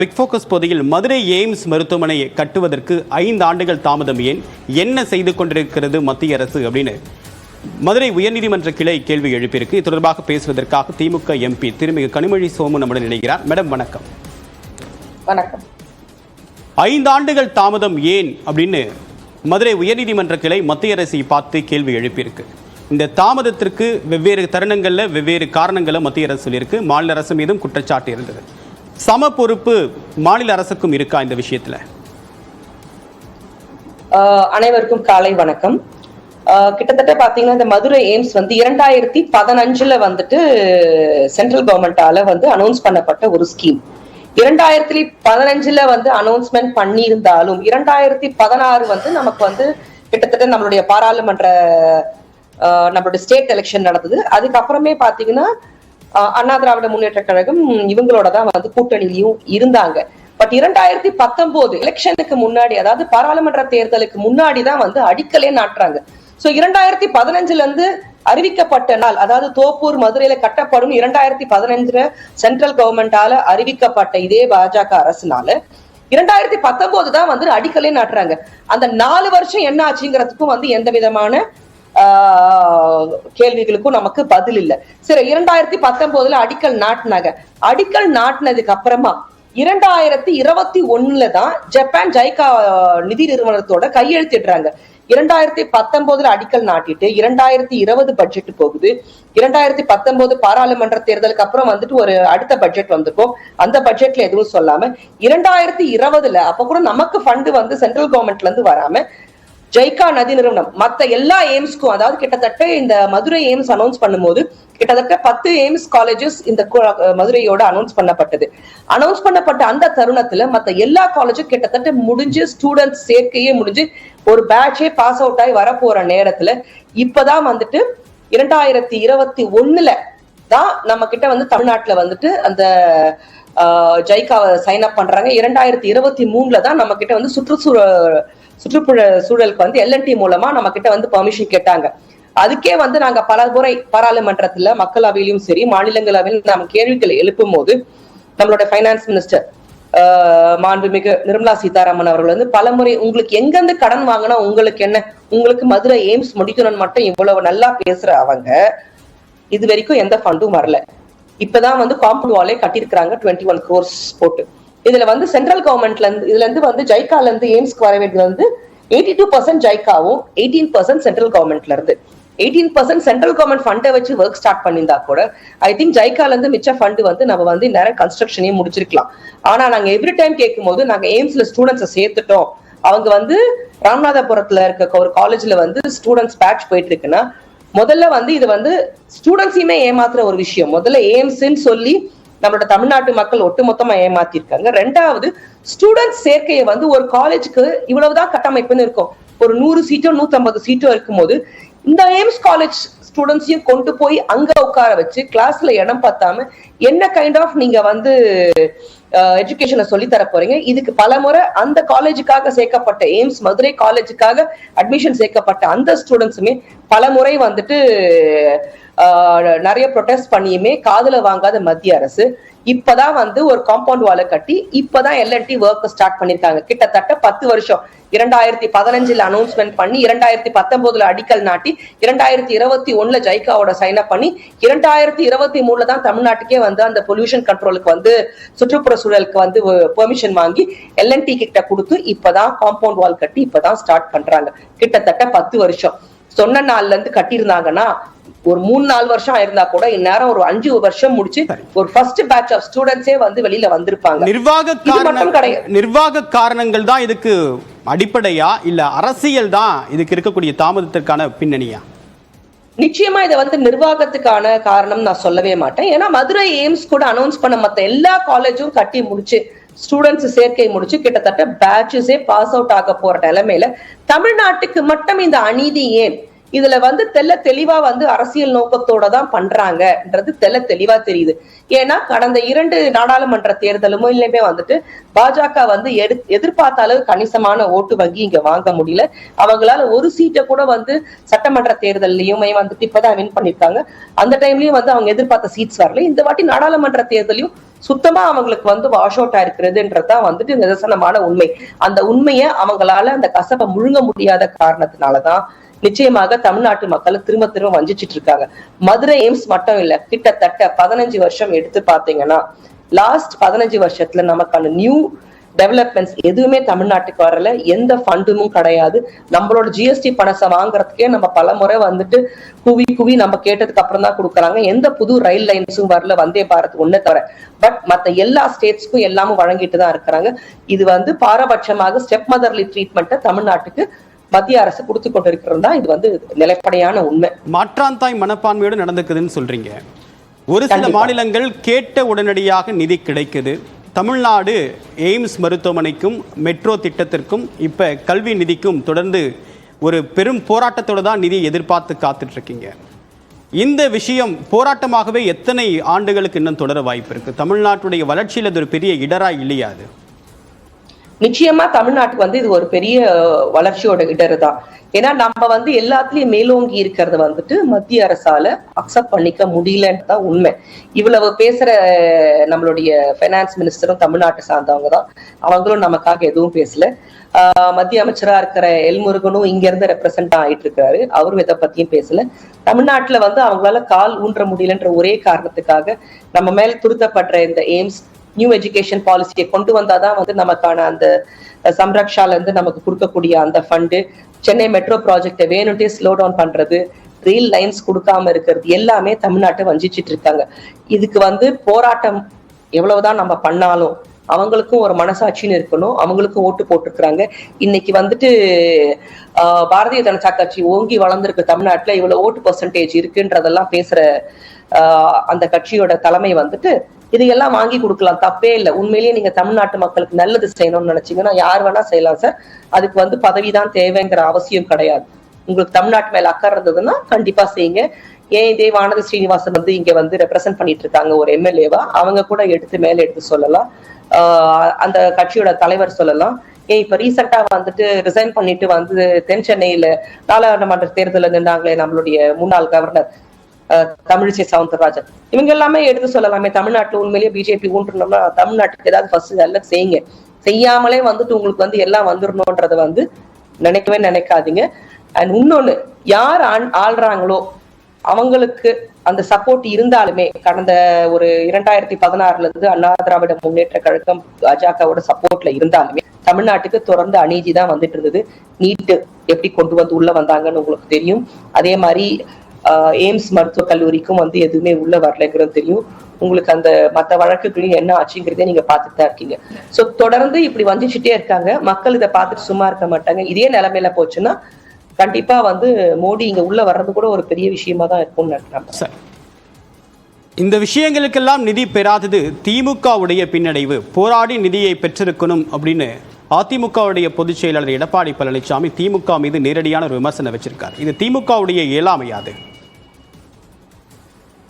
Big focus பகுதியில் Madurai AIIMS மருத்துவமனையை கட்டுவதற்கு 5 ஆண்டுகள் தாமதம் ஏன், என்ன செய்து கொண்டிருக்கிறது மத்திய அரசு அப்படின்னு மதுரை உயர்நீதிமன்ற கிளை கேள்வி எழுப்பியிருக்கு. இது தொடர்பாக பேசுவதற்காக திமுக எம்பி திருமிகு கனிமொழி சோமு நம்முடன் இணைகிறார். மேடம் வணக்கம். வணக்கம். 5 ஆண்டுகள் தாமதம் ஏன் அப்படின்னு மதுரை உயர்நீதிமன்ற கிளை மத்திய அரசை பார்த்து கேள்வி எழுப்பியிருக்கு. இந்த தாமதத்திற்கு வெவ்வேறு தருணங்கள்ல வெவ்வேறு காரணங்களை மத்திய அரசு சொல்லியிருக்கு. மாநில அரசு மீதும் குற்றச்சாட்டு இருந்தது. சம பொறுப்பு மாநில அரசுக்கும் இருக்கா இந்த விஷயத்துல? அனைவருக்கும் காலை வணக்கம். கிட்டத்தட்ட பாத்தீங்கன்னா இந்த மதுரை எய்ம்ஸ் 2015 வந்துட்டு சென்ட்ரல் கவர்மெண்டால அனௌன்ஸ் பண்ணப்பட்ட ஒரு ஸ்கீம். 2015 அனௌன்ஸ்மெண்ட் பண்ணி இருந்தாலும் 2016 நமக்கு கிட்டத்தட்ட நம்மளுடைய பாராளுமன்ற நம்மளுடைய ஸ்டேட் எலெக்ஷன் நடந்தது. அதுக்கப்புறமே பாத்தீங்கன்னா அண்ணா திராவிட முன்னேற்ற கழகம் இவங்களோட தான் கூட்டணியிலையும் இருந்தாங்க. பட் 2019 எலெக்ஷனுக்கு முன்னாடி, அதாவது பாராளுமன்ற தேர்தலுக்கு முன்னாடி தான் அடிக்கலே நாட்டுறாங்க. சோ 2015 அறிவிக்கப்பட்ட நாள், அதாவது தோப்பூர் மதுரையில கட்டப்படும் 2015 சென்ட்ரல் கவர்மெண்டால அறிவிக்கப்பட்ட இதே பாஜக அரசுனால 2019 தான் அடிக்கலே நாட்டுறாங்க. அந்த 4 வருஷம் என்ன ஆச்சுங்கிறதுக்கும் எந்த விதமான கேள்விகளுக்கும் நமக்கு பதில் இல்ல. சரி, 2019 அடிக்கல் நாட்டினாங்க. அடிக்கல் நாட்டினதுக்கு அப்புறமா 2021 தான் ஜப்பான் ஜைகா நிதி நிறுவனத்தோட கையெழுத்திடுறாங்க. 2019 அடிக்கல் நாட்டிட்டு 2020 பட்ஜெட் போகுது. 2019 பாராளுமன்ற தேர்தலுக்கு அப்புறம் ஒரு அடுத்த பட்ஜெட் வந்திருக்கும். அந்த பட்ஜெட்ல எதுவும் சொல்லாம 2020 அப்ப கூட நமக்கு ஃபண்ட் சென்ட்ரல் கவர்மெண்ட்ல இருந்து வராம ஜைகா நதி நிறுவனம் மத்த எல்லா எய்ம்ஸ்க்கும், அதாவது கிட்டத்தட்ட இந்த மதுரை எய்ம்ஸ் அனௌன்ஸ் பண்ணும்போது கிட்டத்தட்ட 10 எய்ம்ஸ் காலேஜஸ் இந்த மதுரையோட அனௌன்ஸ் பண்ணப்பட்டது. அனௌன்ஸ் பண்ணப்பட்ட அந்த தருணத்துல மத்த எல்லா காலேஜும் கிட்டத்தட்ட முடிஞ்சு, ஸ்டூடெண்ட்ஸ் சேர்க்கையே முடிஞ்சு, ஒரு பேட்சே பாஸ் அவுட் ஆகி வரப்போற நேரத்துல இப்பதான் 2021 தான் நம்ம கிட்ட தமிழ்நாட்டுல அந்த ஜைகாவை சைன் அப் பண்றாங்க. 2023 தான் நம்ம கிட்ட சுற்றுப்புற சூழலுக்கு L&T மூலமா நம்ம கிட்ட பெர்மிஷன் கேட்டாங்க. அதுக்கே நாங்க பல முறை பாராளுமன்றத்துல, மக்களவையிலும் சரி மாநிலங்களவையிலும் நம்ம கேள்விகளை எழுப்பும் போது நம்மளோட பைனான்ஸ் மினிஸ்டர் மாண்புமிகு நிர்மலா சீதாராமன் அவர்கள் பல முறை, உங்களுக்கு எங்கிருந்து கடன் வாங்கினா உங்களுக்கு என்ன, உங்களுக்கு மதுரை எய்ம்ஸ் முடிக்கணும்னு மட்டும் இவ்வளவு நல்லா பேசுற அவங்க இது வரைக்கும் எந்த ஃபண்டும் வரல. இப்பதான் காம்பவுண்ட் வாலே கட்டிருக்காங்க 21 crores போட்டு. இதுல சென்ட்ரல் கவர்மெண்ட்ல இருந்து, இதுல இருந்து ஜைகால இருந்து எய்ம்ஸ்க்கு வர வேண்டியது 82% ஜைகாவும் 18% சென்ட்ரல் கவர்மெண்ட்ல இருந்து. 18% சென்ட்ரல் கவர்மெண்ட் ஃபண்டை வச்சு ஒர்க் ஸ்டார்ட் பண்ணியிருந்தா கூட ஐ திங்க் ஜைகால இருந்து மிச்ச ஃபண்ட் நம்ம நேரம் கன்ஸ்ட்ரக்ஷனையும் முடிச்சிருக்கலாம். ஆனா நாங்க எவ்ரி டைம் கேட்கும் போது, நாங்க எய்ம்ஸ்ல ஸ்டூடெண்ட்ஸை சேர்த்துட்டோம், அவங்க ராமநாதபுரத்துல இருக்க ஒரு காலேஜ்ல ஸ்டூடெண்ட்ஸ் பேட்ச் போயிட்டு இருக்குன்னா, முதல்ல இது ஸ்டூடெண்ட்ஸையுமே ஏமாத்துற ஒரு விஷயம். முதல்ல எய்ம்ஸ்ன்னு சொல்லி நம்மளோட தமிழ்நாட்டு மக்கள் ஒட்டுமொத்தமா ஏமாத்திருக்காங்க. ரெண்டாவது, ஸ்டூடெண்ட்ஸ் சேர்க்கையை ஒரு காலேஜுக்கு இவ்வளவுதான் கட்டமைப்புன்னு இருக்கும், ஒரு 100 சீட்டோ 150 சீட்டோ இருக்கும்போது இந்த எய்ம்ஸ் காலேஜ் ஸ்டூடெண்ட்ஸையும் கொண்டு போய் அங்க உட்கார வச்சு கிளாஸ்ல இடம் பார்த்தாம என்ன கைண்ட் ஆஃப் நீங்க எஜுகேஷனை சொல்லி தர போறீங்க? இதுக்கு பல முறை அந்த காலேஜுக்காக சேர்க்கப்பட்ட, எய்ம்ஸ் மதுரை காலேஜுக்காக அட்மிஷன் சேர்க்கப்பட்ட அந்த ஸ்டூடெண்ட்ஸுமே பல முறை நிறைய ப்ரொடெஸ்ட் பண்ணியுமே காதுல வாங்காத மத்திய அரசு இப்பதான் ஒரு காம்பவுண்ட் வாலை கட்டி இப்பதான் L&T ஒர்க் ஸ்டார்ட் பண்ணிருக்காங்க. கிட்டத்தட்ட 10 வருஷம். 2015 அனௌன்ஸ்மெண்ட் பண்ணி 2019 அடிக்கல் நாட்டி 2021 ஜைகாவோட சைன் அப் பண்ணி 2023 தான் தமிழ்நாட்டுக்கே அந்த பொல்யூஷன் கண்ட்ரோலுக்கு சுற்றுப்புற சூழலுக்கு பெர்மிஷன் வாங்கி L&T கிட்ட கொடுத்து இப்பதான் காம்பவுண்ட் வால் கட்டி இப்பதான் ஸ்டார்ட் பண்றாங்க. கிட்டத்தட்ட 10 வருஷம். சொன்ன நாள்ல இருந்து கட்டியிருந்தாங்கன்னா ஒரு 3-4 வருஷம் ஆயிருந்தா கூட இந்நேரம் ஒரு 5 வருஷம் முடிச்சு ஒரு ஃபர்ஸ்ட் பேட்ச் ஆஃப் ஸ்டூடெண்ட்ஸே வெளியில வந்திருப்பாங்க. நிர்வாக காரணங்கள் தான் இதுக்கு அடிப்படையா, இல்ல அரசியல் தான் இதுக்கு இருக்கக்கூடிய தாமதத்திற்கான பின்னணியா? நிச்சயமா இதை நிர்வாகத்துக்கான காரணம் நான் சொல்லவே மாட்டேன். ஏன்னா மதுரை எய்ம்ஸ் கூட அனௌன்ஸ் பண்ண மத்த எல்லா காலேஜும் கட்டி முடிச்சு, ஸ்டூடெண்ட்ஸ் சேர்க்கை முடிச்சு கிட்டத்தட்ட பேட்சஸே பாஸ் அவுட் ஆக போற நிலைமையில தமிழ்நாட்டுக்கு மட்டும் இந்த அநீதி ஏன்? இதுல வந்து தெளிவா வந்து அரசியல் நோக்கத்தோட தான் பண்றாங்கன்றது தெளிவா தெரியுது. ஏன்னா கடந்த 2 நாடாளுமன்ற தேர்தலுமே வந்துட்டு பாஜக வந்து எதிர்பார்த்த அளவு கணிசமான ஓட்டு வங்கி இங்க வாங்க முடியல. அவங்களால ஒரு சீட்டை கூட வந்து சட்டமன்ற தேர்தலையுமே வந்துட்டு இப்பதான் வின் பண்ணிருக்காங்க. அந்த டைம்லயும் வந்து அவங்க எதிர்பார்த்த சீட்ஸ் வரல. இந்த வாட்டி நாடாளுமன்ற தேர்தலையும் சுத்தமா அவங்களுக்கு வந்து வாஷ் அவுட் ஆயிருக்கிறதுன்றதுதான் வந்துட்டு நிதர்சனமான உண்மை. அந்த உண்மையை அவங்களால அந்த கசப்பை முழுங்க முடியாத காரணத்தினாலதான் நிச்சயமாக தமிழ்நாட்டு மக்களை திரும்ப வஞ்சிச்சிட்டு இருக்காங்க. மதுரை எய்ம்ஸ் மட்டும் இல்ல, கிட்டத்தட்ட 15 வருஷம் எடுத்து பாத்தீங்கன்னா லாஸ்ட் 15 வருஷத்துல நமக்கான நியூ டெவலப்மெண்ட்ஸ் எதுவுமே தமிழ்நாட்டுக்கு வரல. எந்த ஃபண்டுமும் கிடையாது. நம்மளோட ஜிஎஸ்டி பணத்தை வாங்குறதுக்கே நம்ம பல முறை வந்துட்டு குவி நம்ம கேட்டதுக்கு அப்புறம் தான் கொடுக்குறாங்க. எந்த புது ரயில் லைன்ஸும் வரல, வந்தே பாரத் ஒண்ணு தவிர. பட் மத்த எல்லா ஸ்டேட்ஸ்க்கும் எல்லாமும் வழங்கிட்டு தான் இருக்கிறாங்க. இது வந்து பாரபட்சமாக ஸ்டெப் மதர்லி ட்ரீட்மெண்ட்டை தமிழ்நாட்டுக்கு மத்திய அரசு கொடுத்து கொண்டிருக்கிறது தான் இது வந்து நிலைப்படையான உண்மை. மாற்றாந்தாய் மனப்பான்மையோடு நடந்துக்குதுன்னு சொல்றீங்க. ஒரு சில மாநிலங்கள் கேட்ட உடனடியாக நிதி கிடைக்குது. தமிழ்நாடு எய்ம்ஸ் மருத்துவமனைக்கும் மெட்ரோ திட்டத்திற்கும் இப்ப கல்வி நிதிக்கும் தொடர்ந்து ஒரு பெரும் போராட்டத்தோடு தான் நிதியை எதிர்பார்த்து காத்துட்டு இருக்கீங்க. இந்த விஷயம் போராட்டமாகவே எத்தனை ஆண்டுகளுக்கு இன்னும் தொடர வாய்ப்பு இருக்கு? தமிழ்நாட்டுடைய வளர்ச்சியில் அது ஒரு பெரிய இடரா இல்லையா? அது நிச்சயமா தமிழ்நாட்டுக்கு வந்து இது ஒரு பெரிய வளர்ச்சியோட இடரு தான். ஏன்னா நம்ம வந்து எல்லாத்துலயும் மேலோங்கி இருக்கிறது வந்துட்டு மத்திய அரசால அக்செப்ட் பண்ணிக்க முடியலன்னு தான் உண்மை. இவ்வளவு பேசுற நம்மளுடைய பைனான்ஸ் மினிஸ்டரும் தமிழ்நாட்டை சார்ந்தவங்க தான். அவங்களும் நமக்காக எதுவும் பேசல. மத்திய அமைச்சரா இருக்கிற எல் முருகனும் இங்க இருந்து ரெப்ரசென்ட் ஆயிட்டு இருக்காரு. அவரும் இதை பத்தியும் பேசல. தமிழ்நாட்டுல வந்து அவங்களால கால் ஊன்ற முடியலன்ற ஒரே காரணத்துக்காக நம்ம மேல துருத்தப்படுற இந்த எய்ம்ஸ் நியூ எஜுகேஷன் பாலிசியை கொண்டு வந்தாதான் வந்து நமக்கான அந்த சம்ரக்ஷால இருந்து நமக்கு கொடுக்கக்கூடிய அந்த ஃபண்டு, சென்னை மெட்ரோ ப்ராஜெக்டை வேணுட்டே ஸ்லோ டவுன் பண்றது, ரயில் லைன்ஸ் கொடுக்காம இருக்கிறது எல்லாமே தமிழ்நாட்டை வஞ்சிச்சிட்டு இருக்காங்க. இதுக்கு வந்து போராட்டம் எவ்வளவுதான் நம்ம பண்ணாலும் அவங்களுக்கும் ஒரு மனசாட்சின்னு இருக்கணும். அவங்களுக்கும் ஓட்டு போட்டிருக்கிறாங்க. இன்னைக்கு வந்துட்டு பாரதிய ஜனதா கட்சி ஓங்கி வளர்ந்துருக்கு தமிழ்நாட்டுல, இவ்வளவு ஓட்டு பெர்சன்டேஜ் இருக்குன்றதெல்லாம் பேசுற அந்த கட்சியோட தலைமை வந்துட்டு இதையெல்லாம் வாங்கி கொடுக்கலாம், தப்பே இல்லை. உண்மையிலேயே நீங்க தமிழ்நாட்டு மக்களுக்கு நல்லது செய்யணும்னு நினைச்சீங்கன்னா யார் வேணா செய்யலாம் சார். அதுக்கு வந்து பதவிதான் தேவைங்கிற அவசியம் கிடையாது. உங்களுக்கு தமிழ்நாட்டு மேல அக்கறை இருந்ததுன்னா கண்டிப்பா செய்யுங்க. ஏன் இதே வானதி ஸ்ரீனிவாசன் வந்து இங்க வந்து ரெப்ரசென்ட் பண்ணிட்டு இருக்காங்க ஒரு எம்எல்ஏவா, அவங்க கூட எடுத்து சொல்லலாம். அந்த கட்சியோட தலைவர் சொல்லலாம். ஏன் இப்ப ரீசெண்டா வந்துட்டு ரிசைன் பண்ணிட்டு வந்து தென் சென்னையில நாடாளுமன்ற தேர்தலில் நின்றாங்களே நம்மளுடைய முன்னாள் கவர்னர் தமிழிசை சவுந்தரராஜன், இவங்க எல்லாமே எடுத்து சொல்லலாமே. தமிழ்நாட்டுல உண்மையிலேயே பிஜேபி ஊன்றணும்னா தமிழ்நாட்டுக்கு ஏதாவது ஃபர்ஸ்ட் எல்லாம் செய்யுங்க. செய்யாமலே வந்துட்டு உங்களுக்கு வந்து எல்லாம் வந்துடணும்ன்றத வந்து நினைக்கவே நினைக்காதீங்க. அண்ட் இன்னொன்னு, யார் ஆள்றாங்களோ அவங்களுக்கு அந்த சப்போர்ட் இருந்தாலுமே, கடந்த ஒரு 2016 இருந்து அண்ணா திராவிட முன்னேற்ற கழகம் பாஜகவோட சப்போர்ட்ல இருந்தாலுமே தமிழ்நாட்டுக்கு தொடர்ந்து அநீதி தான் வந்துட்டு இருந்தது. நீட்டு எப்படி கொண்டு வந்து உள்ள வந்தாங்கன்னு உங்களுக்கு தெரியும். அதே மாதிரி எய்ம்ஸ் மருத்துவக் கல்லூரிக்கும் வந்து எதுவுமே உள்ள வரலைங்கிறது தெரியும் உங்களுக்கு. அந்த மற்ற வழக்குகளையும் என்ன ஆச்சுங்கிறதே நீங்க பார்த்துட்டு தான் இருக்கீங்க. சோ தொடர்ந்து இப்படி வந்துச்சுட்டே இருக்காங்க. மக்கள் இதை பார்த்துட்டு சும்மா இருக்க மாட்டாங்க. இதே நிலைமையில போச்சுன்னா கண்டிப்பா வந்து மோடி இங்க உள்ள வர்றது கூட ஒரு பெரிய விஷயமா தான் இருக்கும்னு நினைக்கிறேன். இந்த விஷயங்களுக்கெல்லாம் நிதி பெறாதது திமுகவுடைய பின்னடைவு. போராடி நிதியை பெற்றிருக்கணும் அப்படின்னு அதிமுகவுடைய பொதுச் செயலாளர் எடப்பாடி பழனிசாமி திமுக மீது நேரடியான ஒரு விமர்சனம் வச்சிருக்காரு. இது திமுகவுடைய இயலாமையாது?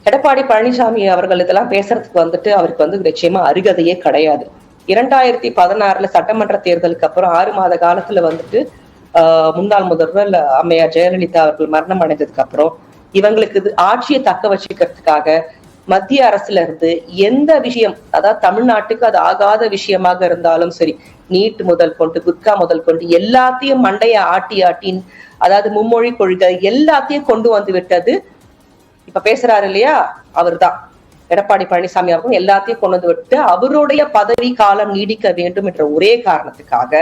எடப்பாடி பழனிசாமி அவர்கள் இதெல்லாம் பேசுறதுக்கு வந்துட்டு அவருக்கு வந்து நிச்சயமா அருகதையே கிடையாது. 2016 சட்டமன்ற தேர்தலுக்கு அப்புறம் 6 மாத காலத்துல வந்துட்டு முன்னாள் முதல்வர் அம்மையார் ஜெயலலிதா அவர்கள் மரணம் அடைந்ததுக்கு அப்புறம் இவங்களுக்கு இது ஆட்சியை தக்க வச்சுக்கிறதுக்காக மத்திய அரசுல இருந்து எந்த விஷயம், அதாவது தமிழ்நாட்டுக்கு அது ஆகாத விஷயமாக இருந்தாலும் சரி, நீட் முதல் கொண்டு குட்கா முதல் கொண்டு எல்லாத்தையும் மண்டைய ஆட்டி அதாவது மும்மொழி கொள்கை எல்லாத்தையும் கொண்டு வந்து விட்டது இப்ப பேசுறாரு இல்லையா, அவர் தான் எடப்பாடி பழனிசாமி அவர்கள் எல்லாத்தையும் கொண்டு வந்து விட்டு அவருடைய பதவி காலம் நீடிக்க வேண்டும் என்ற ஒரே காரணத்துக்காக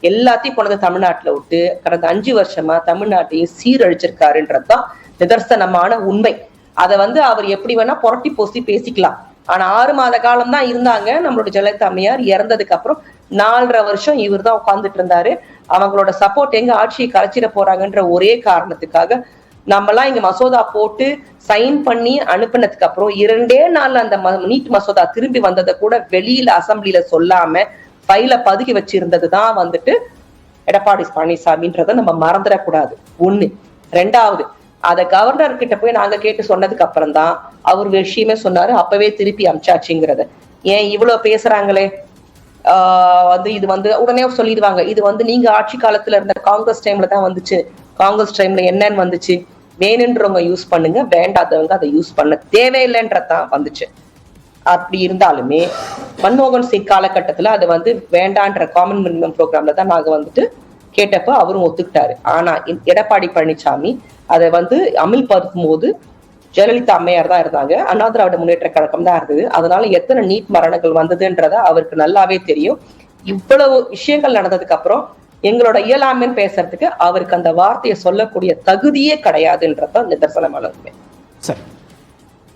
எல்லாத்தையும் கொண்டு வந்து தமிழ்நாட்டுல விட்டு கடந்த 5 வருஷமா தமிழ்நாட்டையும் சீரழிச்சிருக்காருன்றதுதான் நிதர்சனமான உண்மை. அதை வந்து அவர் எப்படி வேணா புரட்டி போசி பேசிக்கலாம். ஆனா 6 மாத காலம் தான் இருந்தாங்க. நம்மளோட ஜெயலலிதா அம்மையார் இறந்ததுக்கு அப்புறம் 4.5 வருஷம் இவர் தான் உட்கார்ந்துட்டு இருந்தாரு. அவங்களோட சப்போர்ட் எங்க ஆட்சியை கலைச்சிட போறாங்கன்ற ஒரே காரணத்துக்காக நம்மலாம் இங்க மசோதா போட்டு சைன் பண்ணி அனுப்பினதுக்கு அப்புறம் 2 நாள்ல அந்த நீட் மசோதா திரும்பி வந்ததை கூட வெளியில அசம்பிளில சொல்லாம ஃபைல பதுக்கி வச்சிருந்ததுதான் வந்துட்டு எடப்பாடி பழனிசாமின்றத நம்ம மறந்துடக்கூடாது. 1 ரெண்டாவது அத கவர்னர் கிட்ட போய் நாங்க கேட்டு சொன்னதுக்கு அப்புறம் தான் அவர் விஷயமே சொன்னாரு, அப்பவே திருப்பி அமிச்சாச்சுங்கிறத. ஏன் இவ்வளவு பேசுறாங்களே, இது உடனே சொல்லிடுவாங்க, இது நீங்க ஆட்சி காலத்துல இருந்த காங்கிரஸ் டைம்ல தான் வந்துச்சு, காங்கிரஸ் டைம்ல என்னன்னு வந்துச்சு, வேணுன்றவங்க யூஸ் பண்ணுங்க, வேண்டாதவங்க அதை யூஸ் பண்ண தேவையில்லைன்றதான் வந்துச்சு. அப்படி இருந்தாலுமே மன்மோகன் சிங் காலகட்டத்துல அதை வேண்டான்ற காமன் மினிமம் ப்ரோக்ராம்ல தான் நாங்க கேட்டப்ப அவரும் ஒத்துக்கிட்டாரு. ஆனா எடப்பாடி பழனிசாமி அதை அமல்படுத்தும் போது ஜெயலலிதா அம்மையார் தான் இருந்தாங்க, அண்ணா திராவிட முன்னேற்ற கழகம் தான் இருந்தது. அதனால எத்தனை நீட் மரணங்கள் வந்ததுன்றத அவருக்கு நல்லாவே தெரியும். இவ்வளவு விஷயங்கள் நடந்ததுக்கு அப்புறம் எங்களோட இயலாமைன்னு பேசுறதுக்கு அவருக்கு அந்த வார்த்தையை சொல்லக்கூடிய தகுதியே கிடையாதுன்றத நிதர்சனமான உண்மை. சரி,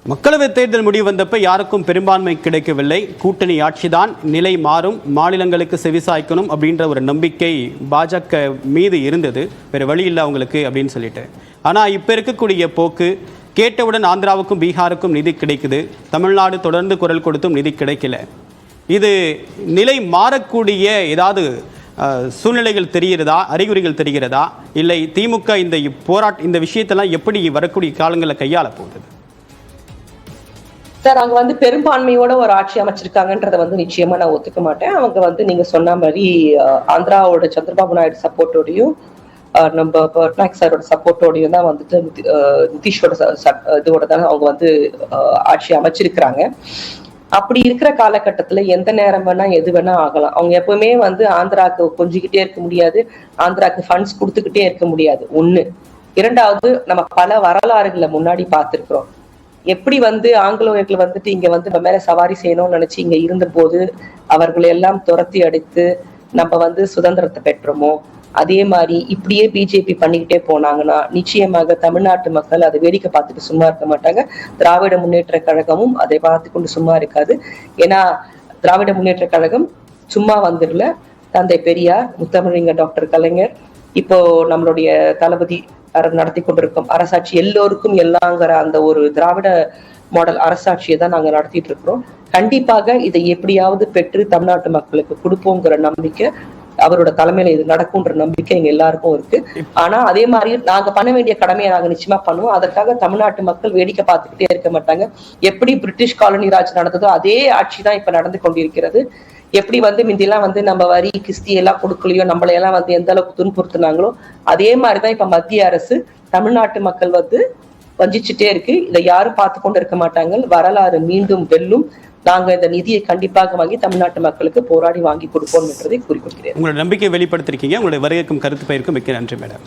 மக்களவை தேர்தல் முடிவு வந்தப்ப யாருக்கும் பெரும்பான்மை கிடைக்கவில்லை, கூட்டணி ஆட்சிதான், நிலை மாறும், மாநிலங்களுக்கு செவிசாய்க்கணும் அப்படின்ற ஒரு நம்பிக்கை பாஜக மீது இருந்தது, வேறு வழி இல்லை அவங்களுக்கு அப்படின்னு சொல்லிட்டு. ஆனால் இப்போ இருக்கக்கூடிய போக்கு, கேட்டவுடன் ஆந்திராவுக்கும் பீகாருக்கும் நிதி கிடைக்குது, தமிழ்நாடு தொடர்ந்து குரல் கொடுத்தும் நிதி கிடைக்கல. இது நிலை மாறக்கூடிய ஏதாவது சூழ்நிலைகள் தெரிகிறதா, அறிகுறிகள் தெரிகிறதா, இல்லை திமுக இந்த விஷயத்தெல்லாம் எப்படி வரக்கூடிய காலங்களில் கையாள போகுது? சார், அவங்க பெரும்பான்மையோட ஒரு ஆட்சி அமைச்சிருக்காங்கன்றத நிச்சயமா நான் ஒத்துக்க மாட்டேன். அவங்க நீங்க சொன்ன மாதிரி ஆந்திராவோட சந்திரபாபு நாயுடு சப்போர்ட்டோடையும் நம்ம பட்நாயக் சாரோட சப்போர்ட்டோடையும் தான் நிதிஷோட இதோட தான் அவங்க ஆட்சி அமைச்சிருக்கிறாங்க. அப்படி இருக்கிற காலகட்டத்துல எந்த நேரம் வேணா எது வேணா ஆகலாம். அவங்க எப்பவுமே ஆந்திராக்கு கொஞ்சிக்கிட்டே இருக்க முடியாது, ஆந்திராக்கு ஃபண்ட்ஸ் கொடுத்துக்கிட்டே இருக்க முடியாது. ஒண்ணு. இரண்டாவது, நம்ம பல வரலாறுகளை முன்னாடி பார்த்திருக்கிறோம். எப்படி ஆங்கிலேயர்கள் இங்க நம்ம மேல சவாரி செய்யணும்னு நினைச்சு இங்க இருந்த போது அவர்களை எல்லாம் துரத்தி அடித்து நம்ம சுதந்திரத்தை பெற்றோமோ, அதே மாதிரி இப்படியே பிஜேபி பண்ணிக்கிட்டே போனாங்கன்னா நிச்சயமாக தமிழ்நாட்டு மக்கள் அதை வேடிக்கை பார்த்துட்டு சும்மா இருக்க மாட்டாங்க. திராவிட முன்னேற்ற கழகமும் அதை பார்த்து கொண்டு சும்மா இருக்காது. ஏன்னா திராவிட முன்னேற்ற கழகம் சும்மா வந்துடல. தந்தை பெரியார், முத்தமிழறிஞர் டாக்டர் கலைஞர், இப்போ நம்மளுடைய தளபதி நடத்தி கொண்டிருக்கும் அரசாட்சி எல்லோருக்கும் எல்லாங்கிற அந்த ஒரு திராவிட மாடல் அரசாட்சியை தான் நாங்க நடத்திட்டு இருக்கிறோம். கண்டிப்பாக இதை எப்படியாவது பெற்று தமிழ்நாட்டு மக்களுக்கு கொடுப்போங்கிற நம்பிக்கை, அவரோட தலைமையில இது நடக்கும்ன்ற நம்பிக்கை எங்க எல்லாருக்கும் இருக்கு. ஆனா அதே மாதிரி நாங்க பண்ண வேண்டிய கடமையை நாங்க நிச்சயமா பண்ணுவோம். அதற்காக தமிழ்நாட்டு மக்கள் வேடிக்கை பார்த்துக்கிட்டே இருக்க மாட்டாங்க. எப்படி பிரிட்டிஷ் காலனி ராஜ் நடந்ததோ அதே ஆட்சி தான் இப்ப நடந்து கொண்டிருக்கிறது. எப்படி முந்தியெல்லாம் நம்ம வரி கிஸ்தி எல்லாம் கொடுக்கலையோ, நம்மளையெல்லாம் எந்த அளவுக்கு துன்புறுத்தினாங்களோ அதே மாதிரிதான் இப்ப மத்திய அரசு தமிழ்நாட்டு மக்கள் வஞ்சிச்சுட்டே இருக்கு. இதை யாரும் பார்த்து கொண்டு இருக்க மாட்டாங்க. வரலாறு மீண்டும் வெல்லும். நாங்க இந்த நிதியை கண்டிப்பாக வாங்கி தமிழ்நாட்டு மக்களுக்கு போராடி வாங்கி கொடுப்போம் என்றதை கூறிக்கொள்கிறேன். உங்களோட நம்பிக்கை வெளிப்படுத்திருக்கீங்க. உங்களுடைய வருகைக்கும் கருத்து பயிருக்கும் மிக்க நன்றி மேடம்.